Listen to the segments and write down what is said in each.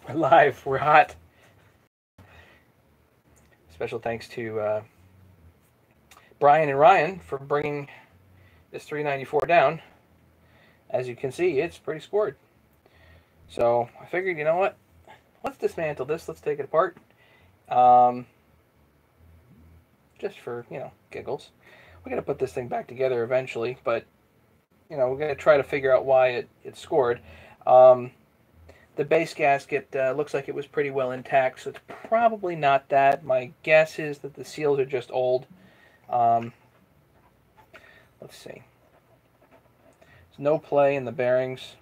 We're live. We're hot. Special thanks to Brian and Ryan for bringing this 394 down. As you can see, it's pretty scored. So I figured, you know what? Let's dismantle this. Let's take it apart. Just for, giggles. We're going to put this thing back together eventually, but, we're going to try to figure out why it scored. The base gasket looks like it was pretty well intact, so it's probably not that. My guess is that the seals are just old. Let's see. There's no play in the bearings.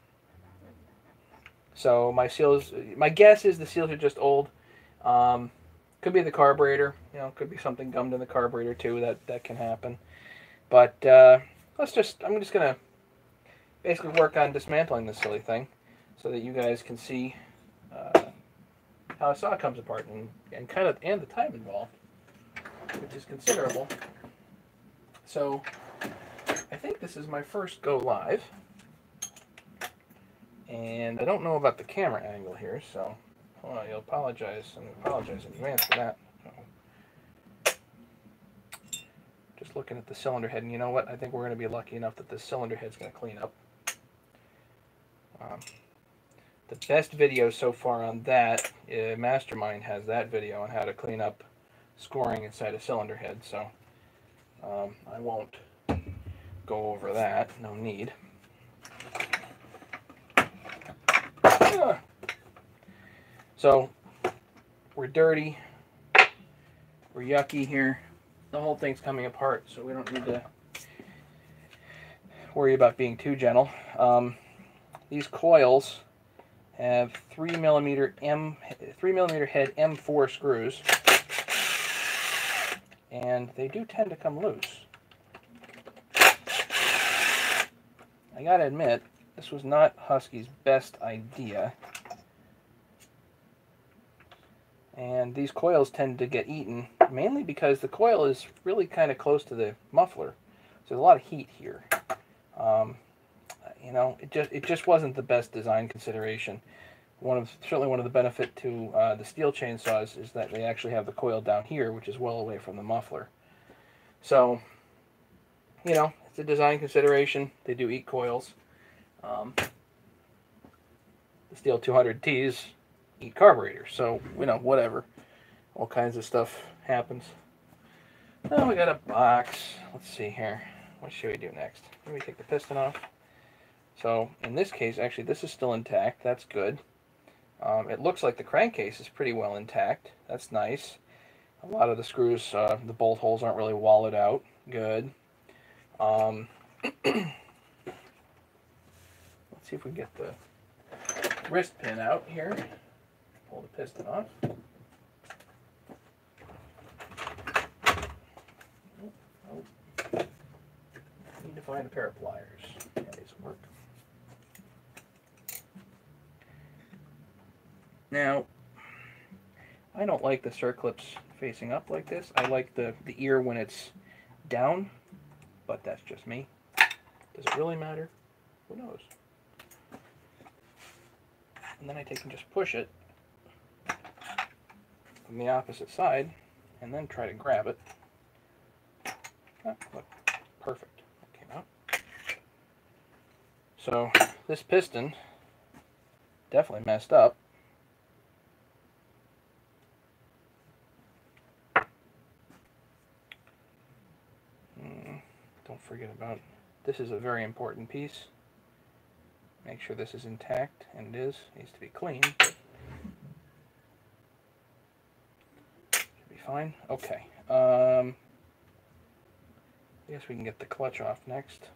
So my guess is the seals are just old. Could be the carburetor. Could be something gummed in the carburetor too. That can happen. But I'm just going to basically work on dismantling this silly thing, so that you guys can see how a saw comes apart and the time involved, which is considerable. So I think this is my first go live, and I don't know about the camera angle here, so you'll apologize in advance for that. Just looking at the cylinder head, and you know what? I think we're going to be lucky enough that this cylinder head's going to clean up. The best video so far on that, Mastermind has that video on how to clean up scoring inside a cylinder head, so I won't go over that, no need. So, we're dirty, we're yucky here, the whole thing's coming apart, so we don't need to worry about being too gentle. These coils have 3mm head M4 screws, and they do tend to come loose. I gotta admit, this was not Husky's best idea, and these coils tend to get eaten mainly because the coil is really kind of close to the muffler, so there's a lot of heat here. It just wasn't the best design consideration. Certainly one of the benefit to the steel chainsaws is that they actually have the coil down here, which is well away from the muffler. So, it's a design consideration. They do eat coils. The steel 200Ts eat carburetors, so whatever. All kinds of stuff happens. Oh, we got a box. Let's see here. What should we do next? Let me take the piston off. So in this case, actually, this is still intact. That's good. It looks like the crankcase is pretty well intact. That's nice. A lot of the screws, the bolt holes aren't really wallowed out. Good. Let's see if we can get the wrist pin out here. Pull the piston off. Need to find a pair of pliers. Yeah, these will work. Now, I don't like the circlips facing up like this. I like the ear when it's down, but that's just me. Does it really matter? Who knows? And then I take and just push it from the opposite side, and then try to grab it. Ah, look, perfect. That came out. So this piston definitely messed up. Don't forget about, this is a very important piece. Make sure this is intact, and it is. It needs to be clean, but should be fine. Okay. I guess we can get the clutch off next.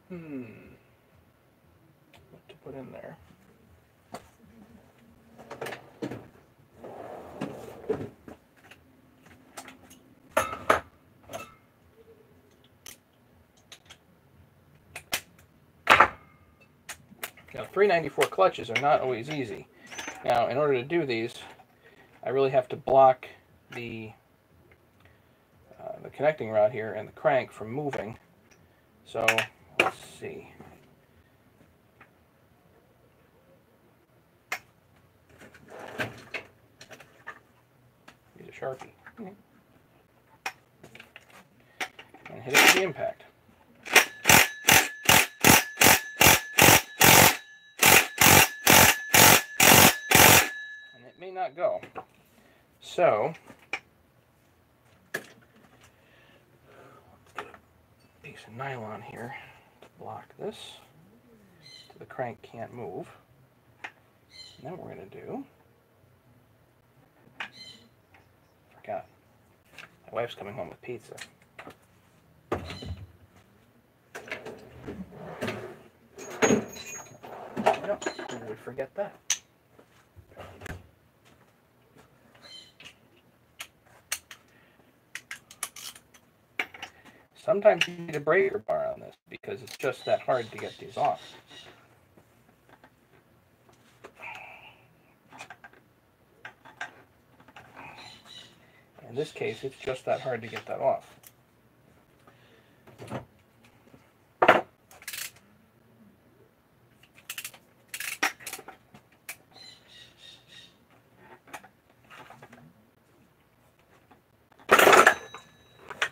What to put in there? Now, 394 clutches are not always easy. Now, in order to do these, I really have to block the connecting rod here and the crank from moving. So, let's see. Sharpie. And hit it with the impact. And it may not go. So, let's get a piece of nylon here to block this so the crank can't move. And then what we're going to do, forgot, my wife's coming home with pizza. No, who would forget that? Sometimes you need a breaker bar on this because it's just that hard to get these off. In this case, it's just that hard to get that off.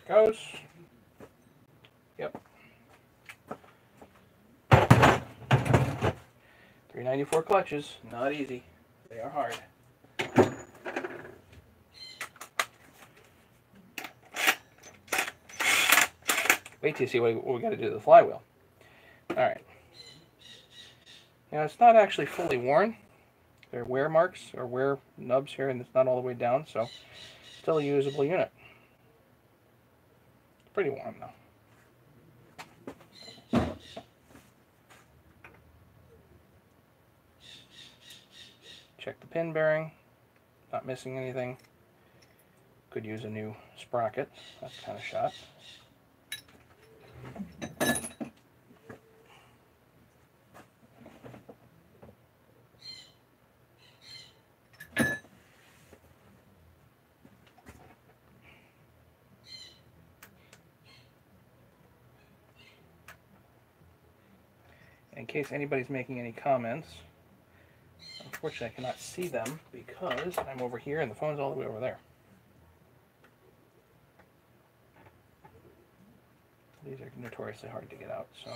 Goes. Yep. 394 clutches, not easy. They are hard. Wait till you see what we got to do to the flywheel. Alright. Now it's not actually fully worn. There are wear marks or wear nubs here, and it's not all the way down, so still a usable unit. Pretty warm though. Check the pin bearing. Not missing anything. Could use a new sprocket. That's kind of shot. In case anybody's making any comments, unfortunately I cannot see them because I'm over here and the phone's all the way over there. These are notoriously hard to get out, so.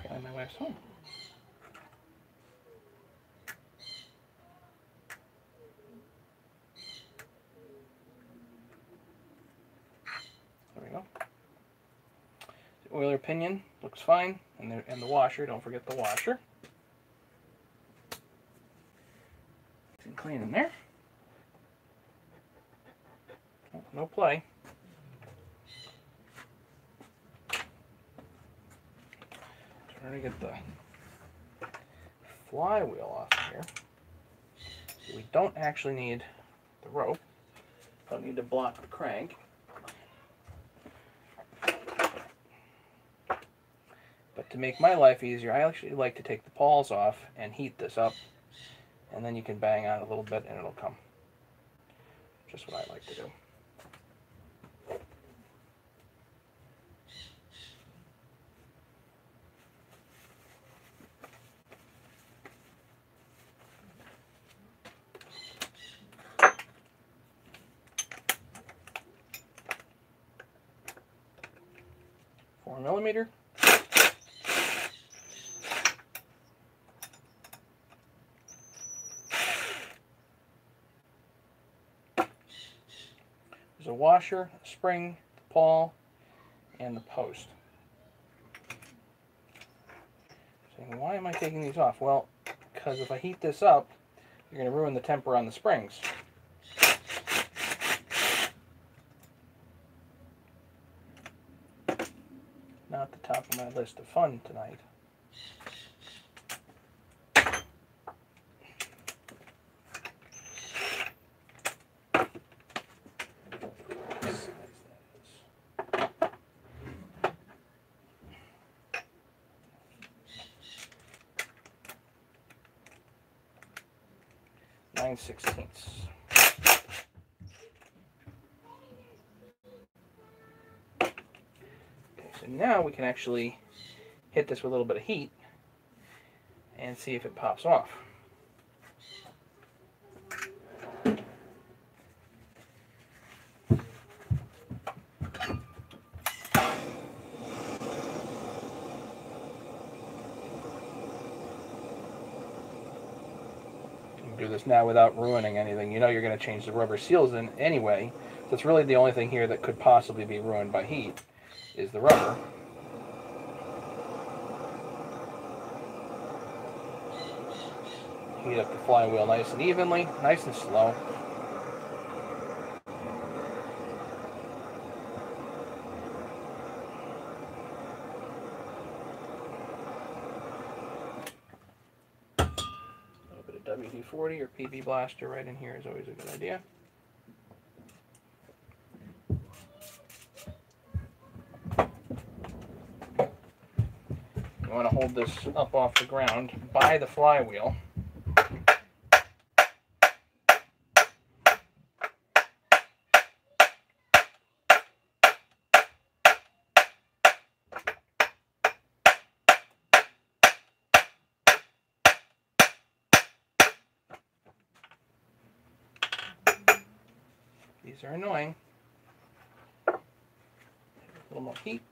Apparently my wife's home. There we go. The oiler pinion looks fine, and the washer, don't forget the washer. It's clean in there. Oh, no play. Trying to get the flywheel off here. So we don't actually need the rope. Don't need to block the crank. But to make my life easier, I actually like to take the pawls off and heat this up, and then you can bang on it a little bit and it'll come. Just what I like to do. $4mm. There's a washer, a spring, the pawl, and the post. Saying, why am I taking these off? Well, because if I heat this up, you're going to ruin the temper on the springs. Not the top of my list of fun tonight. 9/16. Okay, so now we can actually hit this with a little bit of heat and see if it pops off. Do this now without ruining anything. You know you're going to change the rubber seals in anyway. So it's really the only thing here that could possibly be ruined by heat is the rubber. Heat up the flywheel nice and evenly, nice and slow. WD-40 or PB Blaster right in here is always a good idea. You want to hold this up off the ground by the flywheel. These are annoying. A little more heat.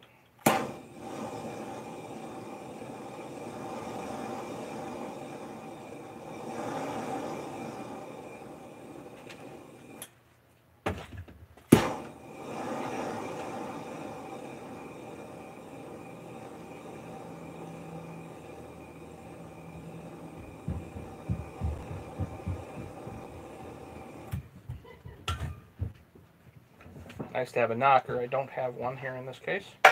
Nice to have a knocker. I don't have one here in this case. See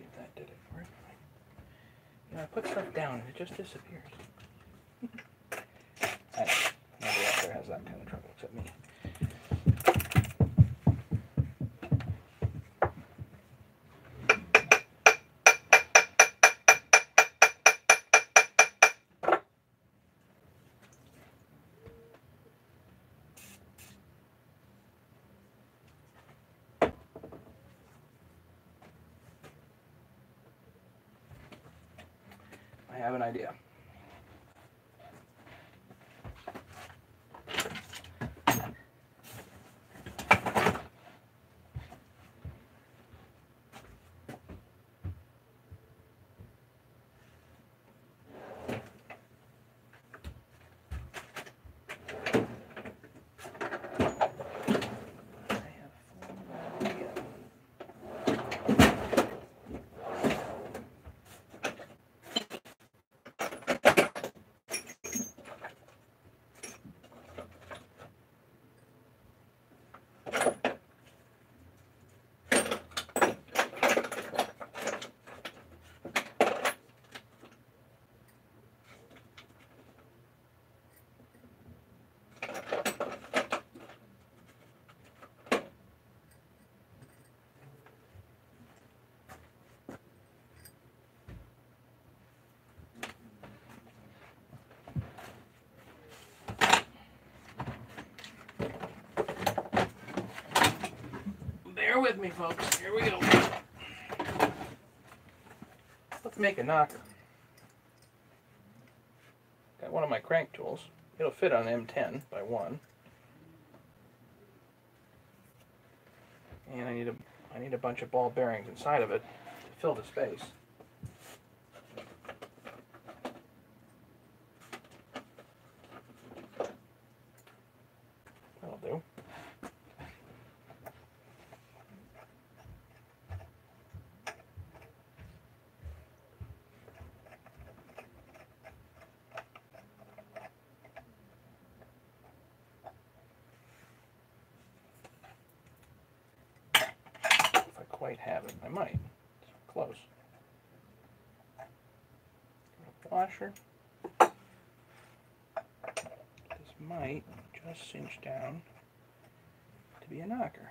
if that did it for it. You know, I put stuff down and it just disappears. I know. Nobody out there has that kind of trouble except me. I have an idea. Bear with me, folks. Here we go. Let's make a knocker. Got one of my crank tools. It'll fit on M10 by 1. And I need a bunch of ball bearings inside of it to fill the space. That'll do. Quite have it. I might. It's close. Washer. might just cinch down to be a knocker.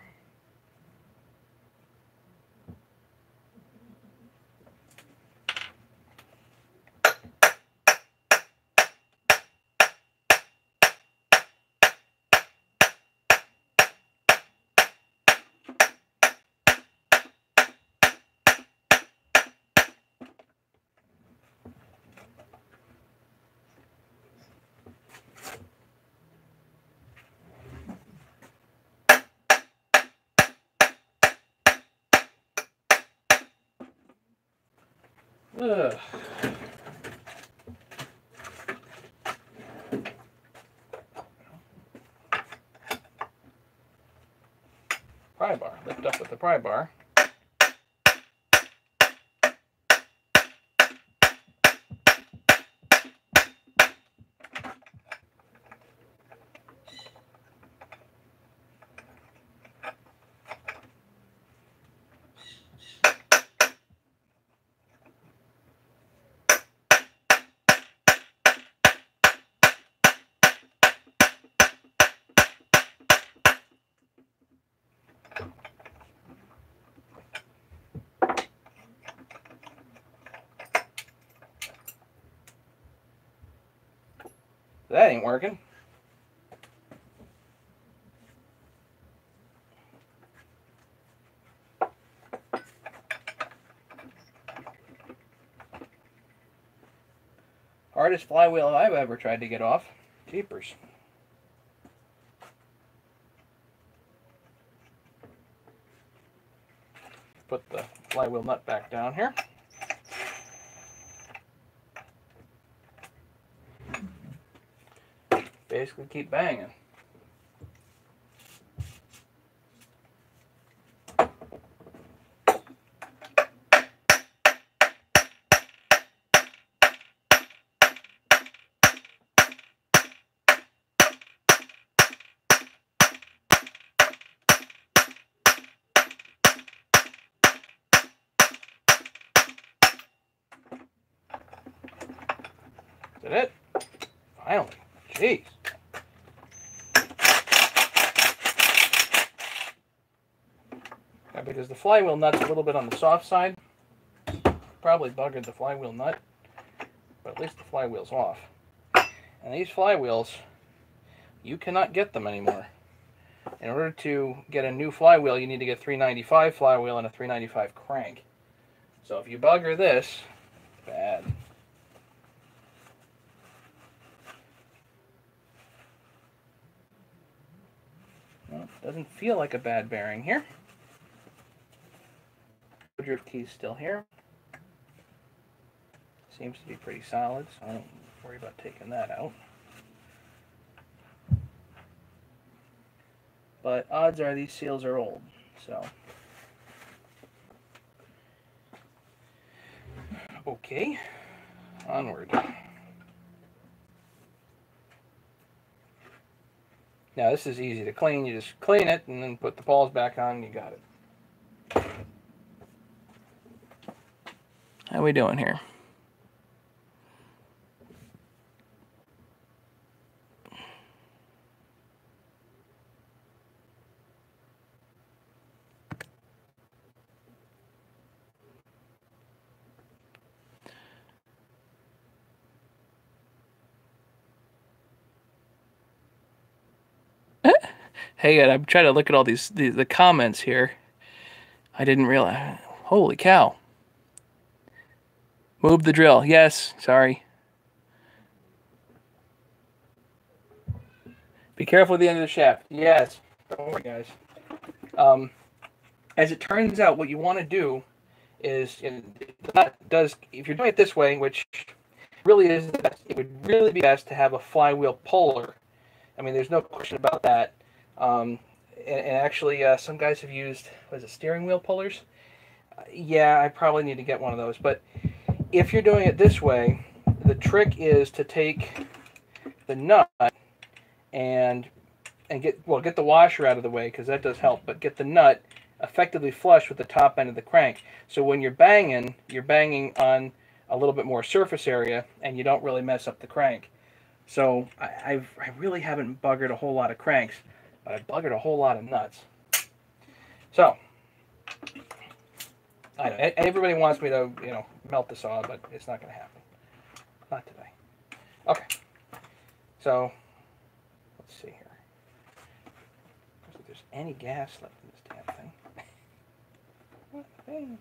Ugh. Pry bar. Lift up with the pry bar. That ain't working. Hardest flywheel I've ever tried to get off. Jeepers. Put the flywheel nut back down here. Basically keep banging. Is that it? Finally. Jeez. Because the flywheel nut's a little bit on the soft side. Probably buggered the flywheel nut, but at least the flywheel's off. And these flywheels, you cannot get them anymore. In order to get a new flywheel, you need to get 395 flywheel and a 395 crank. So if you bugger this, bad. Well, doesn't feel like a bad bearing here. Drift key's still here. Seems to be pretty solid, so I don't worry about taking that out. But odds are these seals are old, so. Okay, onward. Now this is easy to clean. You just clean it and then put the balls back on and you got it. How we doing here? Hey, I'm trying to look at all the comments here. I didn't realize. Holy cow. Move the drill. Yes, sorry. Be careful at the end of the shaft. Yes. Don't worry, guys. As it turns out, what you want to do is, if you're doing it this way, which really is the best, it would really be best to have a flywheel puller. I mean, there's no question about that. And actually, some guys have used, what is it, steering wheel pullers? Yeah, I probably need to get one of those. But if you're doing it this way, the trick is to take the nut and get the washer out of the way, because that does help, but get the nut effectively flush with the top end of the crank. So when you're banging on a little bit more surface area and you don't really mess up the crank. So I really haven't buggered a whole lot of cranks, but I've buggered a whole lot of nuts. So I know everybody wants me to, melt the saw, but it's not going to happen. Not today. Okay. So let's see here. If there's any gas left in this damn thing. What thing?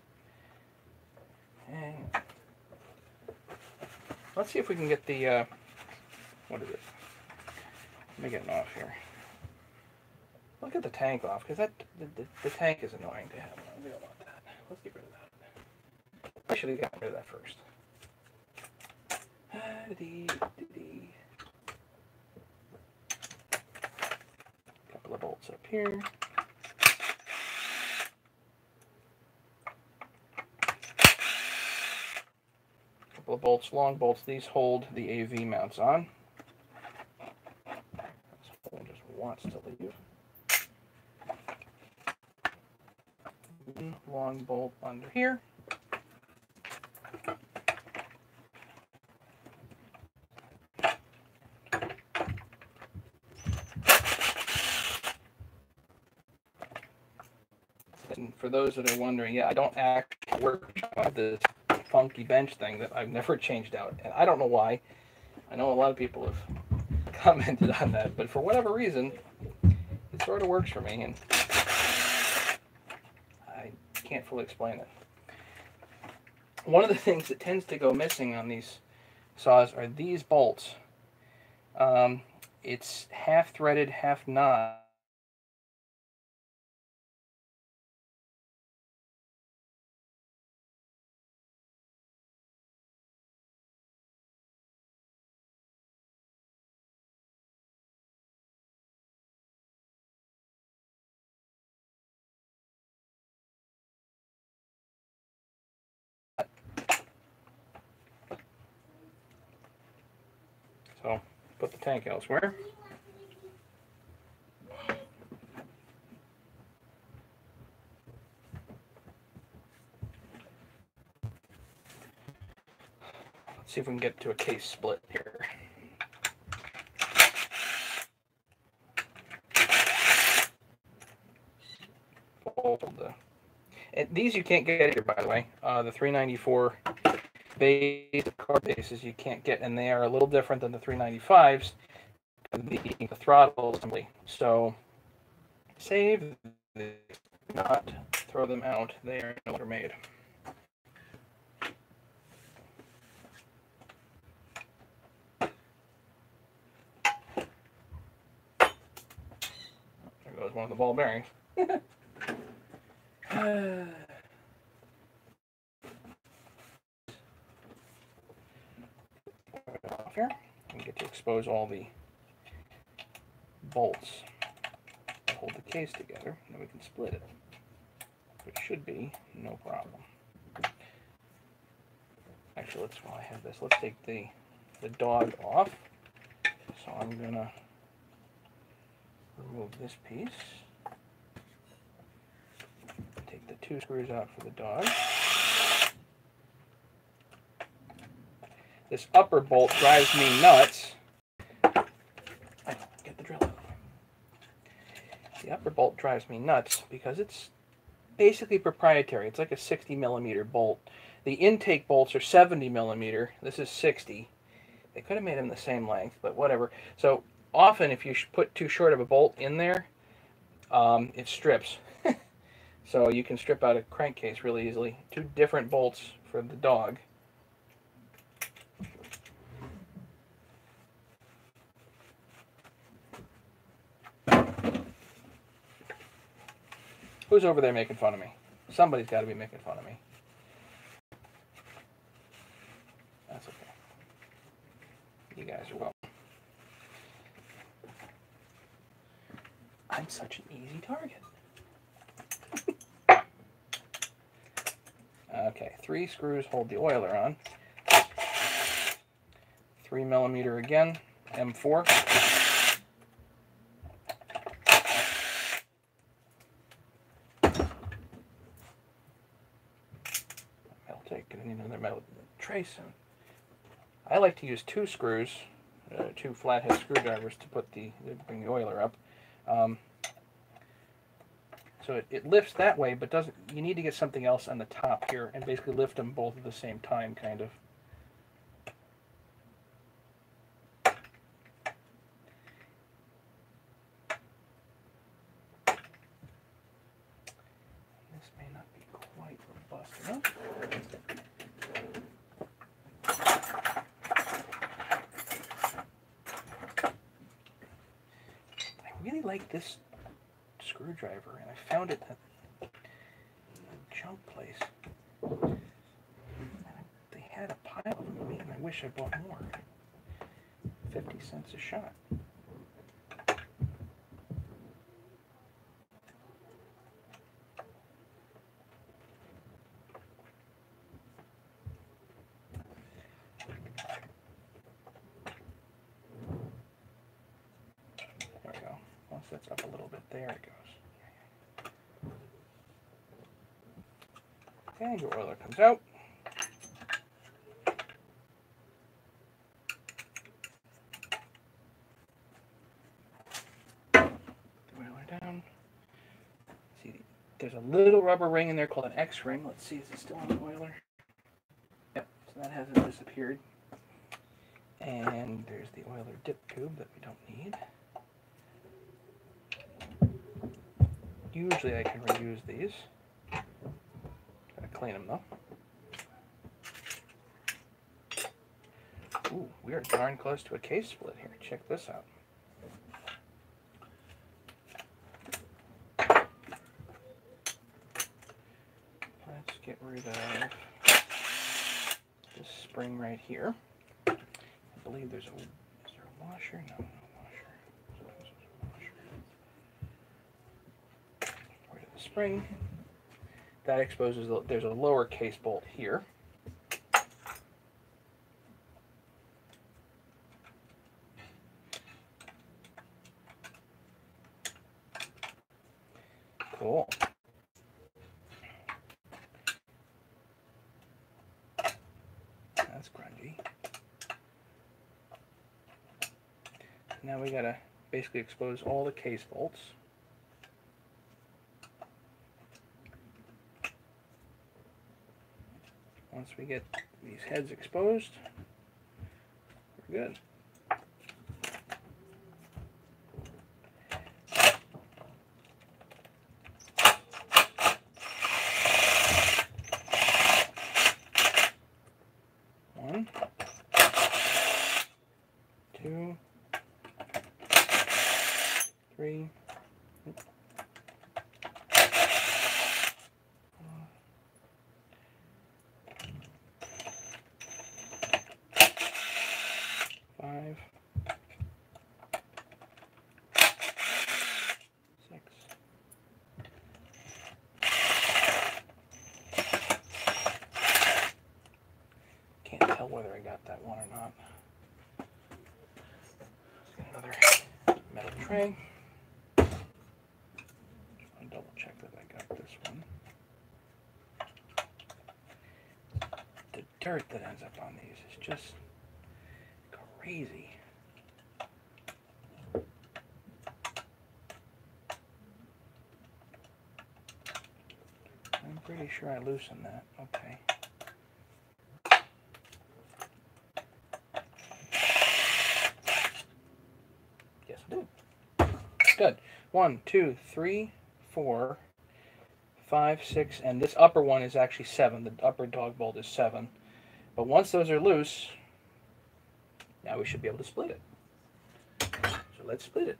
And let's see if we can get the what is it? Let me get it off here. Look at the tank off, because the tank is annoying to have. We don't want that. Let's get rid of that. I should have gotten rid of that first. Couple of bolts up here. Couple of bolts, long bolts. These hold the AV mounts on. This hole just wants to leave. Long bolt under here. And for those that are wondering, yeah, I don't actually work on this funky bench thing that I've never changed out, and I don't know why. I know a lot of people have commented on that, but for whatever reason, it sort of works for me, and I can't fully explain it. One of the things that tends to go missing on these saws are these bolts. It's half threaded, half not. So put the tank elsewhere. Let's see if we can get to a case split here. And these you can't get here, by the way. The 394 base, car bases you can't get, and they are a little different than the 395s. The throttle assembly. So save these, not throw them out. They are no longer made. There goes one of the ball bearings. Off here. And get to expose all the bolts that hold the case together, and then we can split it, which should be no problem. Actually, while I have this, let's take the dog off. So I'm gonna remove this piece. Take the 2 screws out for the dog. This upper bolt drives me nuts. Get the drill out. The upper bolt drives me nuts because it's basically proprietary. It's like a 60mm bolt. The intake bolts are 70mm. This is 60. They could have made them the same length, but whatever. So often if you put too short of a bolt in there, it strips. So you can strip out a crankcase really easily. 2 different bolts for the dog. Who's over there making fun of me? Somebody's got to be making fun of me. That's okay. You guys are welcome. I'm such an easy target. Okay, 3 screws hold the oiler on. 3mm again, M4. I'll take another metal tray soon. I like to use 2 screws 2 flathead screwdrivers to bring the oiler up. So it lifts that way, but doesn't. You need to get something else on the top here and basically lift them both at the same time, kind of. This may not be quite robust enough. I really like this screwdriver, and I found it at a junk place. They had a pile of them, and I wish I bought more. 50 cents a shot. There we go. Once that's up a little bit, there it goes. Okay, your oiler comes out. Oiler down. See, there's a little rubber ring in there called an X-ring. Let's see, is it still on the oiler? Yep, so that hasn't disappeared. And there's the oiler dip tube that we don't need. Usually I can reuse these. Gotta clean them though. Ooh, we are darn close to a case split here. Check this out. Let's get rid of this spring right here. I believe is there a washer? No, no washer. Rid of the spring. That exposes, there's a lower case bolt here. Cool. That's grungy. Now we gotta basically expose all the case bolts. Once we get these heads exposed, we're good. 1, 2, 3, 5, 6, 'Can't tell whether I got that one or not. Let's get another metal tray. I'll double check that I got this one. The dirt that ends up on these is just crazy. I'm pretty sure I loosened that. Okay. Yes, I did. Good. 1, 2, 3, 4, 5, 6, and this upper one is actually 7. The upper dog bolt is 7. But once those are loose, now we should be able to split it. So let's split it.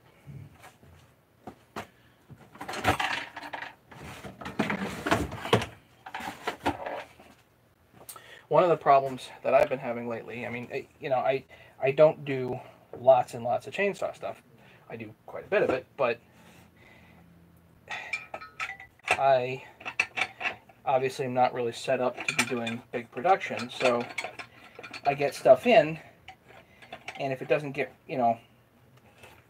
One of the problems that I've been having lately, I mean, you know, I don't do lots and lots of chainsaw stuff. I do quite a bit of it, but I obviously am not really set up to be doing big production, so I get stuff in, and if it doesn't get, you know,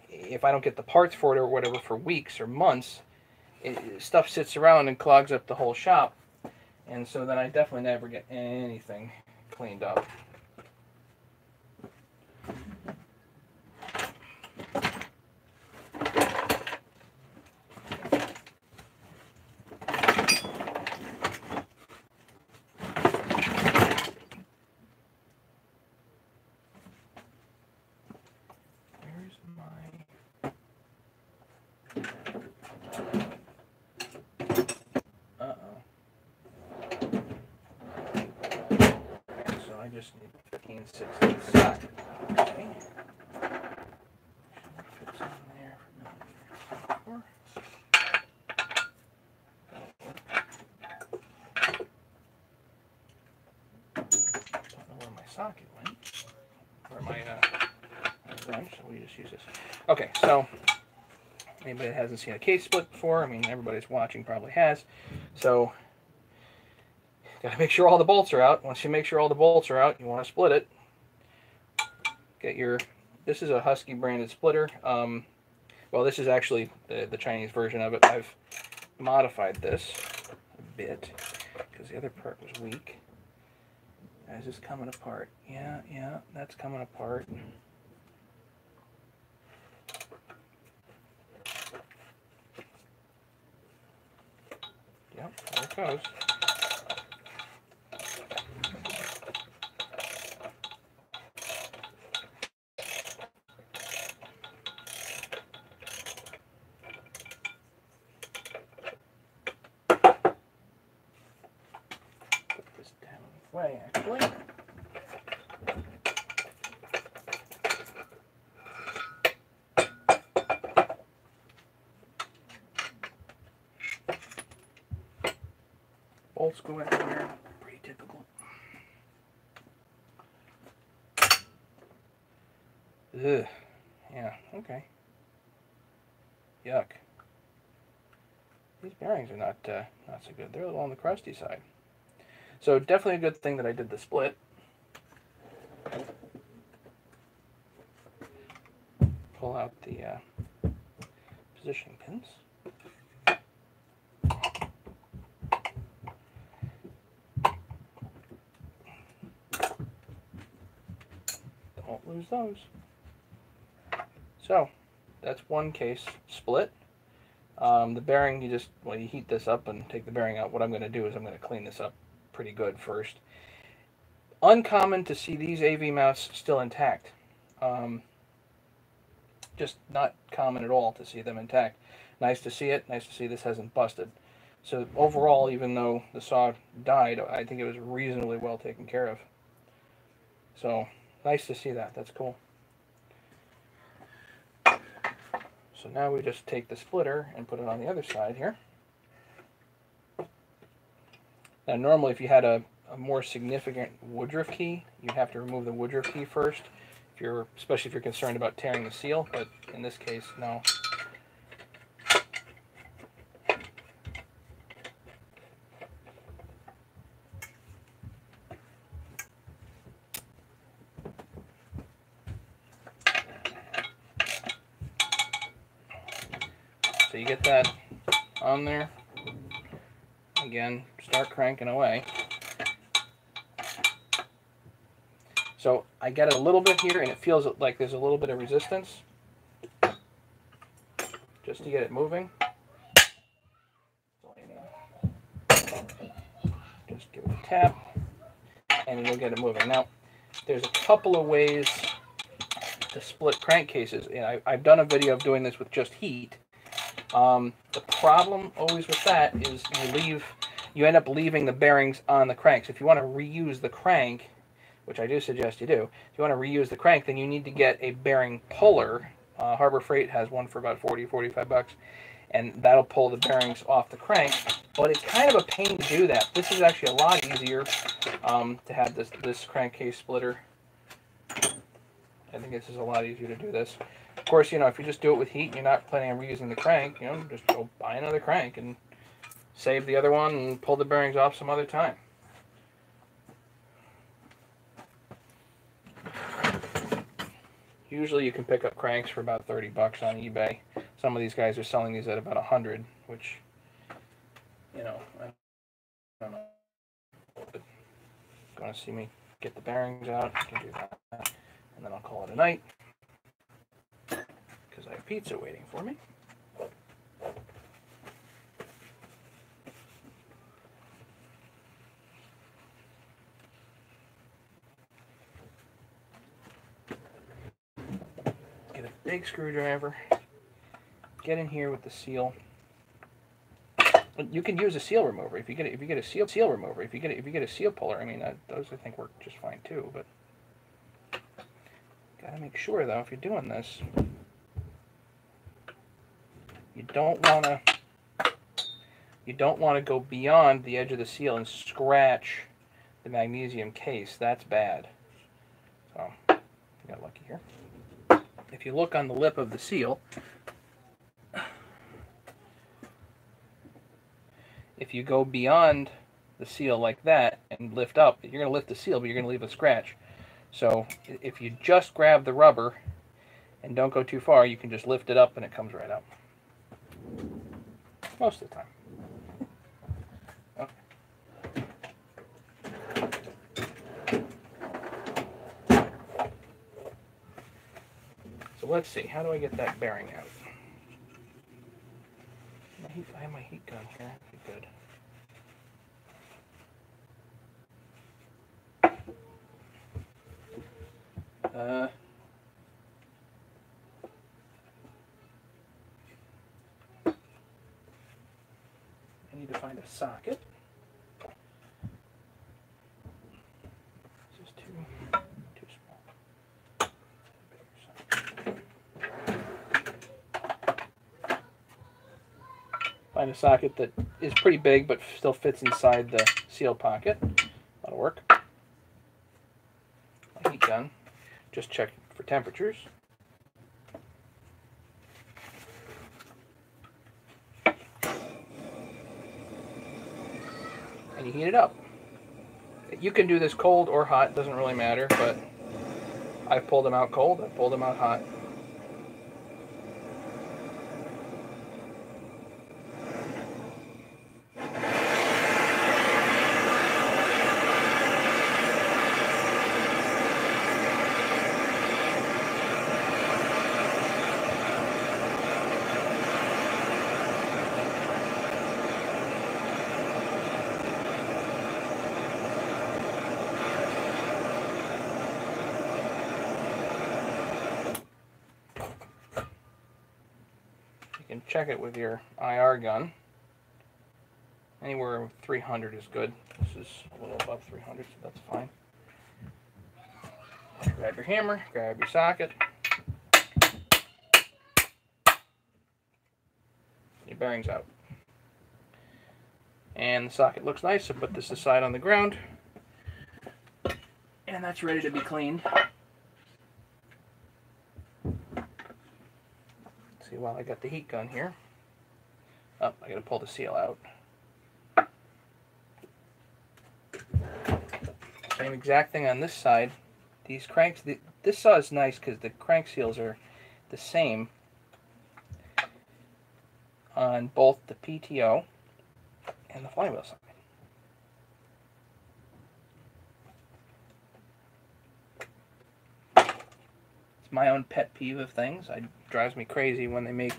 if I don't get the parts for it or whatever for weeks or months, stuff sits around and clogs up the whole shop. And so then I definitely never get anything cleaned up. just need 15/16 socket. Okay. Put some in there for now. Don't know where my socket went. Or my wrench, so we just use this. Okay, so anybody that hasn't seen a case split before, I mean, everybody's watching probably has. So, gotta make sure all the bolts are out. Once you make sure all the bolts are out, you want to split it. Get your, this is a Husky branded splitter. Well, this is actually the Chinese version of it. I've modified this a bit because the other part was weak. Is this coming apart? Yeah, that's coming apart. Yep, there it goes. Put this down way, actually. Bolts go everywhere. Pretty typical. Ugh. Yeah, okay. Yuck. These bearings are not so good. They're a little on the crusty side. So definitely a good thing that I did the split. Pull out the positioning pins. Don't lose those. So that's one case split. The bearing, you heat this up and take the bearing out. What I'm going to do is I'm going to clean this up pretty good first. Uncommon to see these AV mounts still intact. Just not common at all to see them intact. Nice to see it. Nice to see this hasn't busted. So overall, even though the saw died, I think it was reasonably well taken care of. So nice to see that. That's cool. So now we just take the splitter and put it on the other side here. Now normally if you had a more significant woodruff key, you'd have to remove the woodruff key first, especially if you're concerned about tearing the seal, but in this case, no. So you get that on there. Again, start cranking away. So I get it a little bit here, and it feels like there's a little bit of resistance. Just to get it moving. Just give it a tap, and you'll get it moving. Now, there's a couple of ways to split crankcases. And I've done a video of doing this with just heat. The problem always with that is you end up leaving the bearings on the cranks. If you want to reuse the crank, which I do suggest you do, if you want to reuse the crank, then you need to get a bearing puller. Harbor Freight has one for about $40–45, and that'll pull the bearings off the crank. But it's kind of a pain to do that. This is actually a lot easier to have this crankcase splitter. I think this is a lot easier to do this. Of course, if you just do it with heat and you're not planning on reusing the crank, just go buy another crank and save the other one and pull the bearings off some other time. Usually you can pick up cranks for about $30 on eBay. Some of these guys are selling these at about $100, which, I don't know. But going to see me get the bearings out, I can do that. And then I'll call it a night, because I have pizza waiting for me. Get a big screwdriver, get in here with the seal, You can use a seal remover if you get a seal remover. If you get a seal puller, I mean those I think work just fine too. But gotta make sure though, if you're doing this, you don't want to go beyond the edge of the seal and scratch the magnesium case. That's bad. So I got lucky here. If you look on the lip of the seal, if you go beyond the seal like that and lift up, you're going to lift the seal, but you're going to leave a scratch. So if you just grab the rubber and don't go too far, you can just lift it up and it comes right out. Most of the time. So let's see, how do I get that bearing out? I have my heat gun here. That'd be good. I need to find a socket. This is too small. Find a socket that is pretty big but still fits inside the seal pocket. That'll work. My heat gun. Just check for temperatures. And you heat it up. You can do this cold or hot, doesn't really matter, but I've pulled them out cold, I've pulled them out hot. You can check it with your IR gun. Anywhere 300 is good. This is a little above 300, so that's fine. Grab your hammer, grab your socket. Your bearing's out. And the socket looks nice, so put this aside on the ground. And that's ready to be cleaned. See, while I got the heat gun here. Oh, I gotta pull the seal out. Same exact thing on this side. These cranks, this saw is nice because the crank seals are the same on both the PTO and the flywheel side. It's my own pet peeve of things. It drives me crazy when they make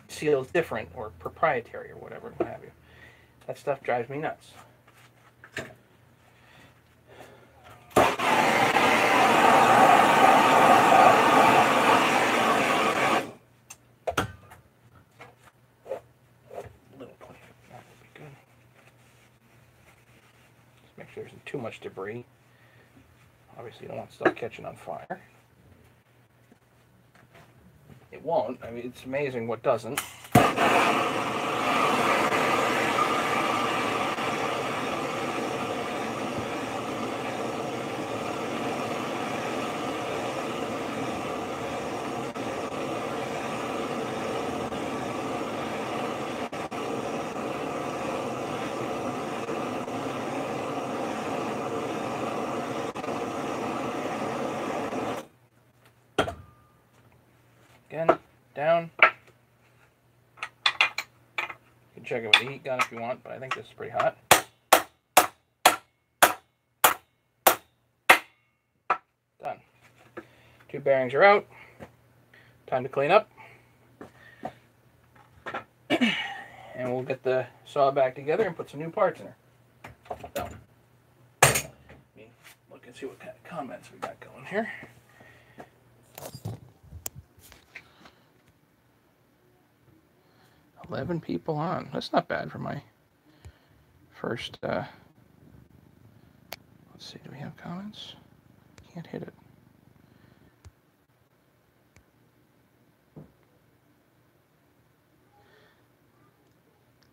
seals different or proprietary or whatever, what have you. That stuff drives me nuts. Make sure there isn't too much debris. Obviously you don't want stuff catching on fire. It won't. I mean, it's amazing what doesn't. Again, down. You can check it with the heat gun if you want, but I think this is pretty hot. Done. Two bearings are out. Time to clean up. And we'll get the saw back together and put some new parts in her. So, let me look and see what kind of comments we got going here. 11 people on. That's not bad for my first. Let's see. Do we have comments? Can't hit it.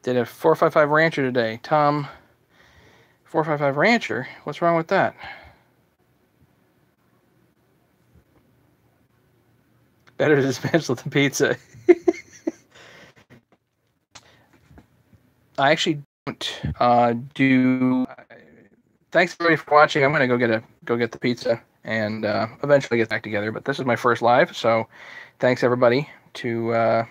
Did a 455 Rancher today. Tom, 455 Rancher? What's wrong with that? Better to dismantle the pizza. I actually don't do. Thanks everybody for watching. I'm gonna go get the pizza and eventually get back together. But this is my first live, so thanks everybody to